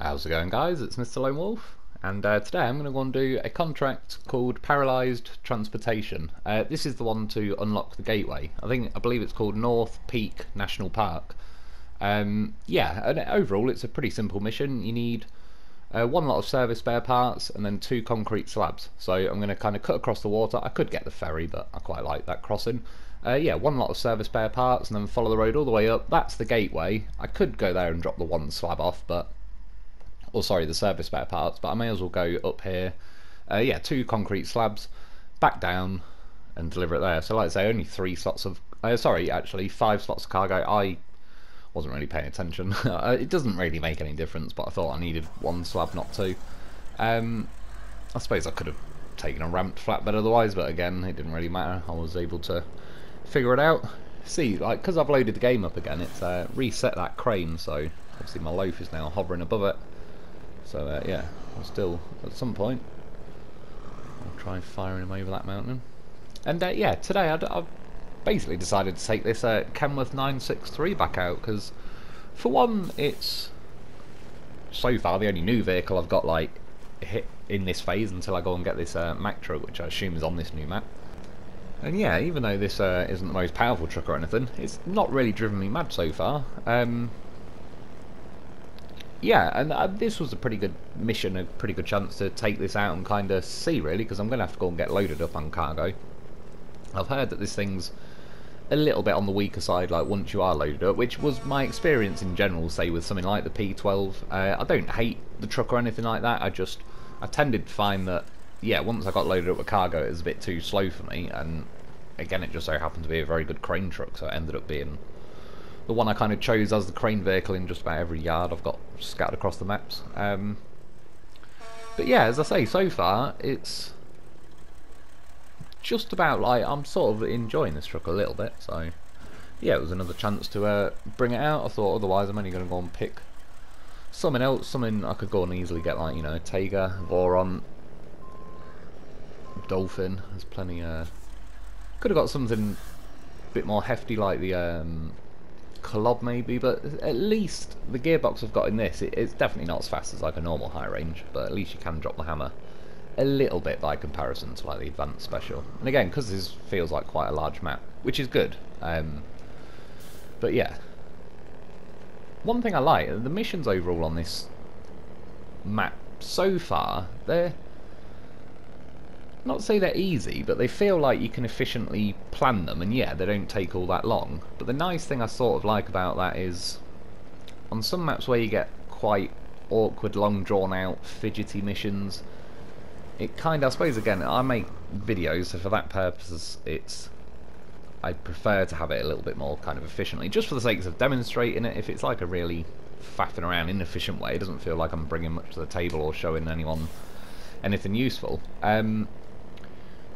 How's it going, guys? It's Mr. Lo4f, and today I'm going to go and do a contract called Paralysed Transportation. This is the one to unlock the gateway. I believe it's called North Peak National Park. Yeah, and overall it's a pretty simple mission. You need one lot of service spare parts and then 2 concrete slabs. So I'm going to kind of cut across the water. I could get the ferry, but I quite like that crossing. Yeah, one lot of service spare parts and then follow the road all the way up. That's the gateway. I could go there and drop the one slab off, but the service spare parts, but I may as well go up here. Yeah, 2 concrete slabs, back down, and deliver it there. So like I say, only 3 slots of, actually 5 slots of cargo. I wasn't really paying attention. It doesn't really make any difference, but I thought I needed 1 slab, not 2. I suppose I could have taken a ramped flatbed otherwise, but again, it didn't really matter. I was able to figure it out. See, like, because I've loaded the game up again, it's reset that crane, so obviously my loaf is now hovering above it. So yeah, I'll still, at some point, I'll try firing him over that mountain. And yeah, today I've basically decided to take this Kenworth 963 back out, because for one, it's so far the only new vehicle I've got like hit in this phase until I go and get this Mack truck, which I assume is on this new map. And yeah, even though this isn't the most powerful truck or anything, it's not really driven me mad so far. Yeah, and this was a pretty good mission, a pretty good chance to take this out and kind of see, really, because I'm going to have to go and get loaded up on cargo. I've heard that this thing's a little bit on the weaker side, like, once you are loaded up, which was my experience in general, say, with something like the P12. I don't hate the truck or anything like that, I tended to find that, yeah, once I got loaded up with cargo, it was a bit too slow for me, and again, it just so happened to be a very good crane truck, so it ended up being the one I kind of chose as the crane vehicle in just about every yard I've got scattered across the maps. But yeah, as I say, so far it's just about like I'm sort of enjoying this truck a little bit. So yeah, it was another chance to bring it out. I thought otherwise I'm only going to go and pick something else, something I could go and easily get, like, you know, Taiga, Voron, Dolphin. There's plenty. Could have got something a bit more hefty like the Club maybe, but at least the gearbox I've got in this, it's definitely not as fast as like a normal high range, but at least you can drop the hammer a little bit by comparison to like the advanced special. And again, because this feels like quite a large map, which is good. But yeah, one thing I like, the missions overall on this map so far, they're not to say they're easy, but they feel like you can efficiently plan them, and yeah, they don't take all that long. But the nice thing I sort of like about that is, on some maps where you get quite awkward, long drawn out, fidgety missions, it kind of, I suppose, again, I make videos, so for that purpose, I prefer to have it a little bit more kind of efficiently, just for the sake of demonstrating it. If it's like a really faffing around, inefficient way, it doesn't feel like I'm bringing much to the table or showing anyone anything useful.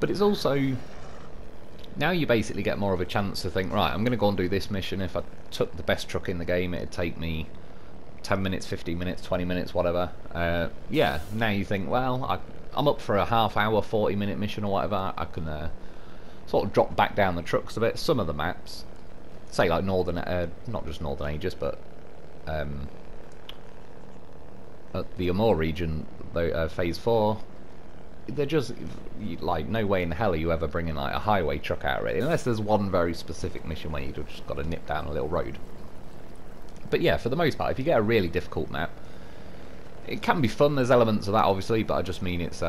But it's also, now you basically get more of a chance to think, right, I'm going to go and do this mission. If I took the best truck in the game, it'd take me 10 minutes, 15 minutes, 20 minutes, whatever. Yeah, now you think, well, I'm up for a half-hour, 40-minute mission or whatever. I can sort of drop back down the trucks a bit. Some of the maps, say like Northern, not just Northern Aegis, but at the Amur region, Phase 4, they're just like, no way in hell are you ever bringing like a highway truck out, really, unless there's one very specific mission where you've just got to nip down a little road. But yeah, for the most part, if you get a really difficult map, it can be fun. There's elements of that, obviously, but I just mean it's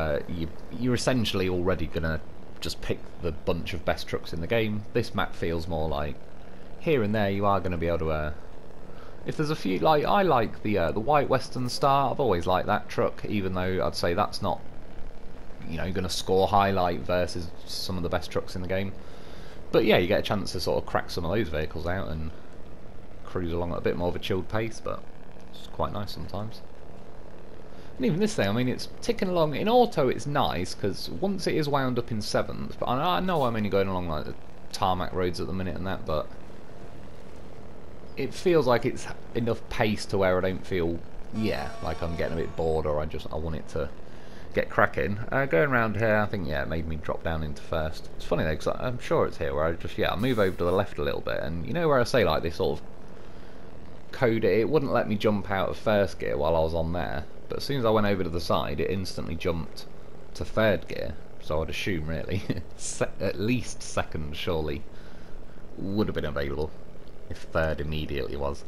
you're essentially already gonna just pick the bunch of best trucks in the game. This map feels more like here and there you are going to be able to. If there's a few, like, I like the White Western Star. I've always liked that truck, even though I'd say that's not, you know, going to score highlight versus some of the best trucks in the game. But yeah, you get a chance to sort of crack some of those vehicles out and cruise along at a bit more of a chilled pace, but it's quite nice sometimes. And even this thing, I mean, it's ticking along. In auto it's nice, because once it is wound up in 7th, but I know I'm only going along like the tarmac roads at the minute and that, but it feels like it's enough pace to where I don't feel, yeah, like I'm getting a bit bored, or I want it to get cracking. Going around here, I think, yeah, it made me drop down into first. It's funny though, because I'm sure it's here where I just, yeah, I move over to the left a little bit, and you know where I say like this sort of code it, it wouldn't let me jump out of first gear while I was on there, but as soon as I went over to the side it instantly jumped to third gear, so I'd assume really at least second surely would have been available if third immediately was.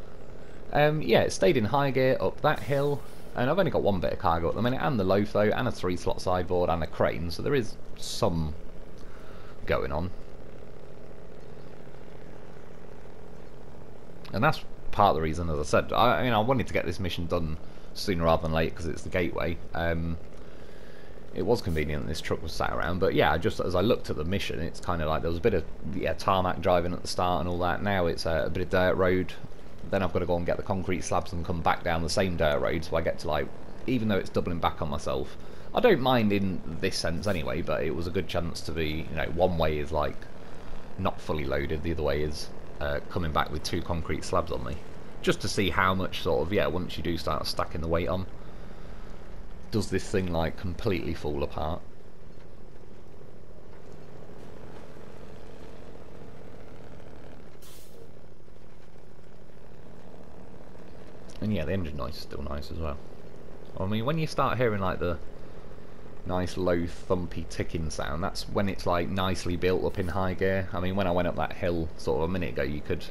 Yeah, it stayed in high gear up that hill, and I've only got one bit of cargo at the minute, and the Lo4f though, and a 3-slot sideboard and a crane, so there is some going on. And that's part of the reason, as I said, I mean, I wanted to get this mission done sooner rather than later because it's the gateway. It was convenient that this truck was sat around, but yeah, just as I looked at the mission, it's kind of like there was a bit of tarmac driving at the start and all that. Now it's a bit of dirt road. Then I've got to go and get the concrete slabs and come back down the same dirt road, so I get to, like, even though it's doubling back on myself, I don't mind in this sense anyway, but it was a good chance to be, you know, one way is like not fully loaded, the other way is coming back with 2 concrete slabs on me, just to see how much sort of, yeah, once you do start stacking the weight on, does this thing like completely fall apart. And yeah, the engine noise is still nice as well. I mean, when you start hearing like the nice low thumpy ticking sound, that's when it's like nicely built up in high gear. I mean, when I went up that hill sort of a minute ago, you could,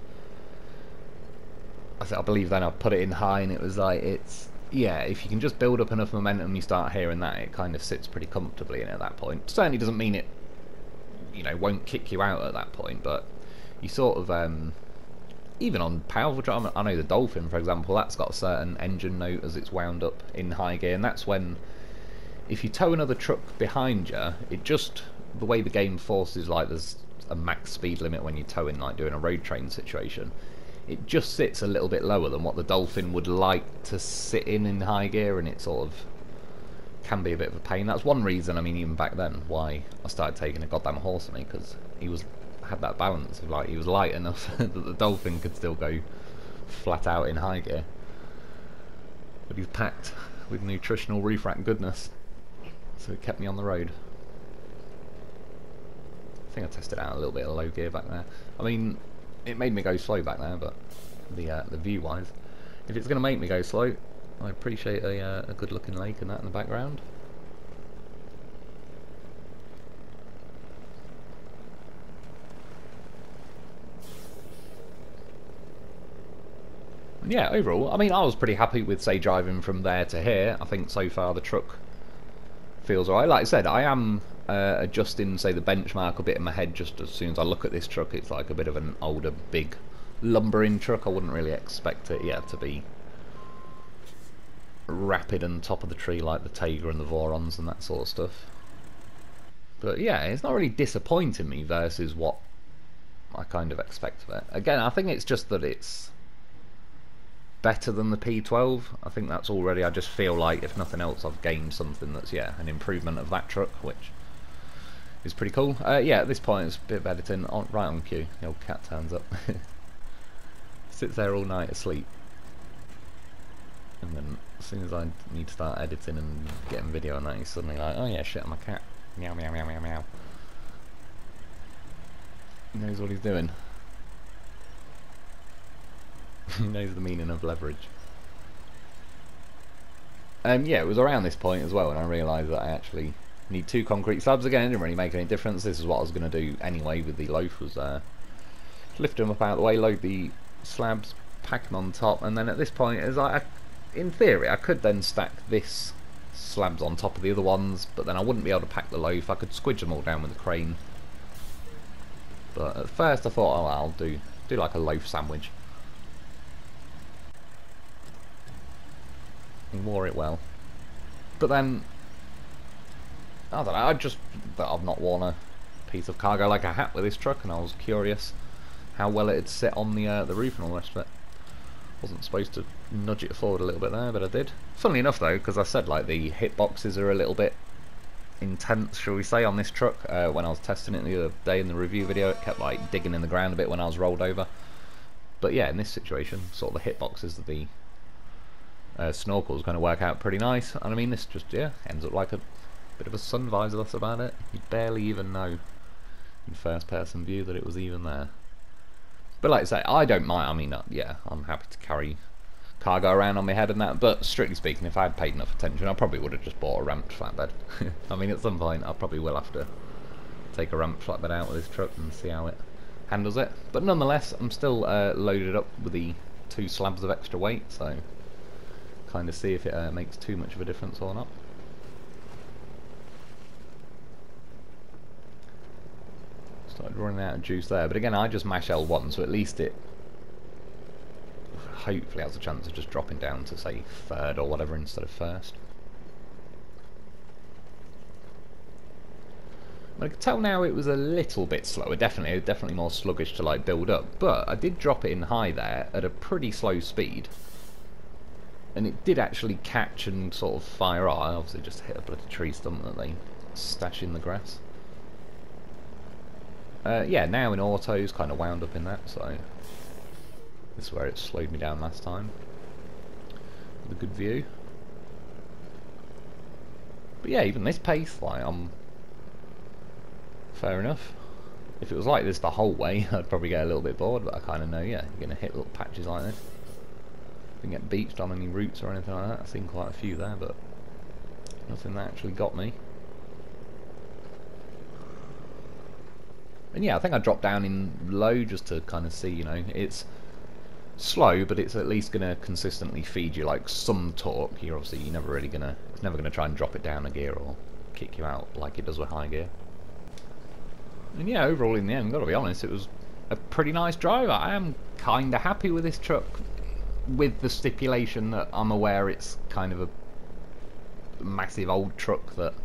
I believe then I put it in high and it was like, it's, yeah, if you can just build up enough momentum, you start hearing that, it kind of sits pretty comfortably in at that point. Certainly doesn't mean it, you know, won't kick you out at that point, but you sort of, even on powerful truck, I know the Dolphin, for example, that's got a certain engine note as it's wound up in high gear, and that's when, if you tow another truck behind you, it just, the way the game forces, like, there's a max speed limit when you're towing, like doing a road train situation, it just sits a little bit lower than what the Dolphin would like to sit in high gear, and it sort of can be a bit of a pain. That's one reason, I mean, even back then, why I started taking a goddamn horse on me, because he had that balance of, like, he was light enough that the Dolphin could still go flat out in high gear, but he's packed with nutritional reef rack goodness, so it kept me on the road. I think I tested out a little bit of low gear back there. I mean, it made me go slow back there, but the view wise, if it's going to make me go slow, I appreciate a good looking lake and that in the background. Yeah, overall, I mean, I was pretty happy with, say, driving from there to here. I think so far the truck feels alright. Like I said, I am adjusting, say, the benchmark a bit in my head just as soon as I look at this truck. It's like a bit of an older, big, lumbering truck. I wouldn't really expect it, yeah, to be rapid and top of the tree like the Tayga and the Vorons and that sort of stuff. But yeah, it's not really disappointing me versus what I kind of expect of it. Again, I think it's just that it's better than the P12. I think that's already, I just feel like, if nothing else, I've gained something that's, yeah, an improvement of that truck, which is pretty cool. Yeah, at this point it's a bit of editing, right on cue. The old cat turns up. Sits there all night asleep. And then as soon as I need to start editing and getting video on that, he's suddenly like, oh yeah, shit, I'm a cat. Meow, meow, meow, meow, meow. He knows what he's doing. He knows the meaning of leverage. Yeah, it was around this point as well when I realised that I actually need 2 concrete slabs again. It didn't really make any difference. This is what I was going to do anyway with the Lo4f, was lift them up out of the way, load the slabs, pack them on top, and then at this point, as in theory, I could then stack this slabs on top of the other ones, but then I wouldn't be able to pack the Lo4f. I could squidge them all down with the crane. But at first I thought, oh, I'll do like a Lo4f sandwich. He wore it well. But then, I don't know, I've not worn a piece of cargo like a hat with this truck, and I was curious how well it'd sit on the roof and all the rest of it. Wasn't supposed to nudge it forward a little bit there, but I did. Funnily enough though, because I said like the hitboxes are a little bit intense, shall we say, on this truck. When I was testing it the other day in the review video, it kept like digging in the ground a bit when I was rolled over. But yeah, in this situation, sort of the hitboxes of the snorkel is going to work out pretty nice. And I mean, this just, yeah, ends up like a bit of a sun visor, that's about it. You barely even know in first person view that it was even there. But like I say, I don't mind. I mean, yeah, I'm happy to carry cargo around on my head and that, but strictly speaking, if I had paid enough attention, I probably would have just bought a ramped flatbed. I mean, at some point, I probably will have to take a ramped flatbed out with this truck and see how it handles it. But nonetheless, I'm still loaded up with the 2 slabs of extra weight, so kind of see if it makes too much of a difference or not. Started running out of juice there, but again, I just mash L1, so at least it hopefully has a chance of just dropping down to, say, 3rd or whatever instead of 1st. I can tell now it was a little bit slower, definitely more sluggish to like build up, but I did drop it in high there at a pretty slow speed, and it did actually catch and sort of fire off. I obviously just hit a bloody tree stump that they stash in the grass. Yeah, now in autos, kind of wound up in that, so this is where it slowed me down last time, with a good view. But yeah, even this pace, like, I'm fair enough. If it was like this the whole way, I'd probably get a little bit bored, but I kind of know, yeah, you're going to hit little patches like this. Didn't get beached on any routes or anything like that. I've seen quite a few there, but nothing that actually got me. And yeah, I think I dropped down in low just to kind of see, you know, it's slow, but it's at least going to consistently feed you like some torque. You're obviously it's never gonna try and drop it down a gear or kick you out like it does with high gear. And yeah, overall in the end, gotta be honest, it was a pretty nice drive. I am kind of happy with this truck, with the stipulation that I'm aware it's kind of a massive old truck that,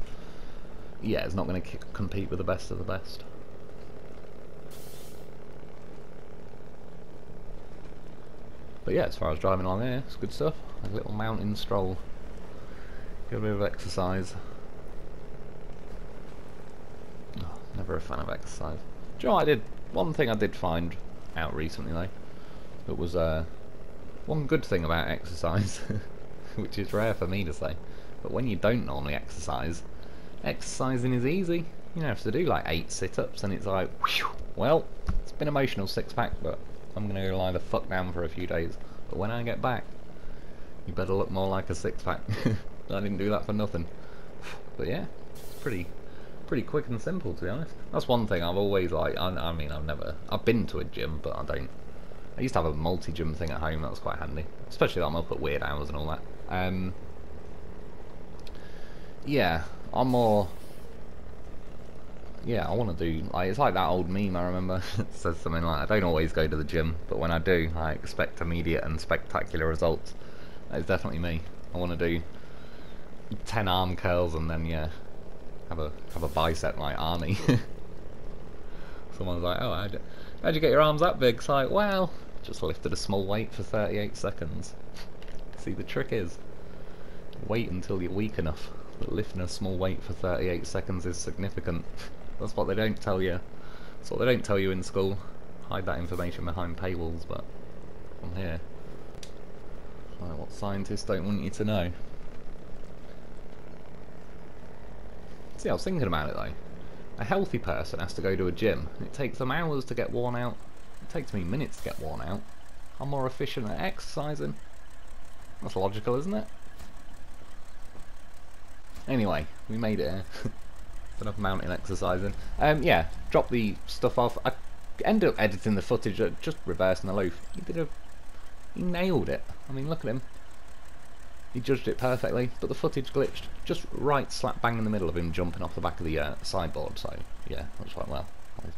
yeah, it's not going to compete with the best of the best. But yeah, as far as driving on there, it's good stuff. Like a little mountain stroll. Get a bit of exercise. Oh, never a fan of exercise. Do you know what I did? One thing I did find out recently though, that was one good thing about exercise, which is rare for me to say, but when you don't normally exercise, exercising is easy. You don't have to do like 8 sit-ups and it's like, whew, well, it's been emotional 6-pack, but I'm going to go lie the fuck down for a few days. But when I get back, you better look more like a 6-pack. I didn't do that for nothing. But yeah, it's pretty quick and simple, to be honest. That's one thing I've always like. I mean, I've been to a gym, but I used to have a multi-gym thing at home. That was quite handy, especially that I'm up at weird hours and all that. Yeah, I'm more. Yeah, I want to do, like, it's like that old meme I remember. It says something like, I don't always go to the gym, but when I do, I expect immediate and spectacular results. That is definitely me. I want to do 10 arm curls and then, yeah, have a bicep like Arnie. Someone's like, oh, how'd you get your arms that big? It's like, well, just lifted a small weight for 38 seconds. See, the trick is, wait until you're weak enough. But lifting a small weight for 38 seconds is significant. That's what they don't tell you. That's what they don't tell you in school. Hide that information behind paywalls, but I'm here. Like what scientists don't want you to know. See, I was thinking about it though. A healthy person has to go to a gym. It takes them hours to get worn out. It takes me minutes to get worn out. I'm more efficient at exercising. That's logical, isn't it? Anyway, we made it here. Enough mountain exercising. Yeah, drop the stuff off. I ended up editing the footage at just reversing the loaf. He nailed it. I mean, look at him. He judged it perfectly, but the footage glitched just right slap bang in the middle of him jumping off the back of the sideboard. So yeah, that's quite well. I'll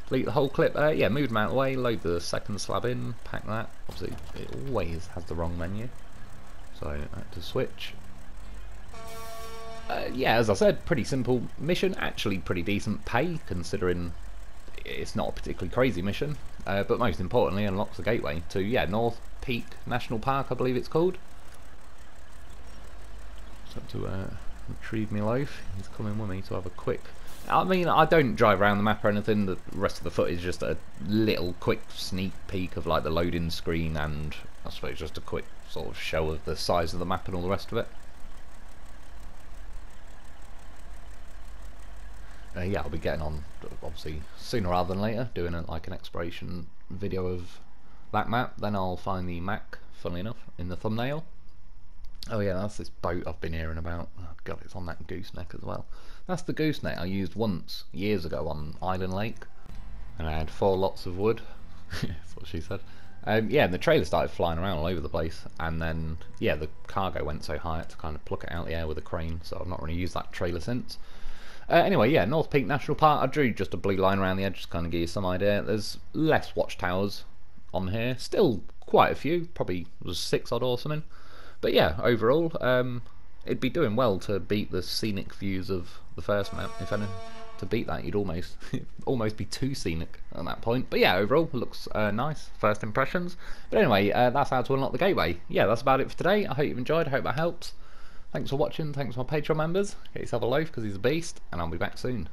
delete the whole clip. Yeah, moved him out of the way, load the second slab in, pack that. Obviously, it always has the wrong menu, so I had to switch. Yeah, as I said, pretty simple mission, actually pretty decent pay considering it's not a particularly crazy mission, but most importantly unlocks the gateway to, yeah, North Peak National Park, I believe it's called. Just have to retrieve my loaf. He's coming with me to have a quick... I mean, I don't drive around the map or anything, the rest of the footage is just a little quick sneak peek of like the loading screen and I suppose just a quick sort of show of the size of the map and all the rest of it. yeah, I'll be getting on obviously sooner rather than later, doing like an exploration video of that map. Then I'll find the Mac, funnily enough, in the thumbnail. Oh yeah, that's this boat I've been hearing about. Oh god, it's on that gooseneck as well. That's the gooseneck I used once, years ago, on Island Lake. And I had 4 lots of wood. That's what she said. Yeah, and the trailer started flying around all over the place. And then, yeah, the cargo went so high I had to kind of pluck it out of the air with a crane. So I've not really used that trailer since. Anyway, yeah, North Peak National Park. I drew just a blue line around the edge to kind of give you some idea. There's less watchtowers on here. Still quite a few. Probably was 6 odd or something. But yeah, overall, it'd be doing well to beat the scenic views of the first map. If any, to beat that, you'd almost be too scenic at that point. But yeah, overall, it looks nice. First impressions. But anyway, that's how to unlock the gateway. Yeah, that's about it for today. I hope you've enjoyed. I hope that helps. Thanks for watching. Thanks to my Patreon members. Get yourself a loaf because he's a beast, and I'll be back soon.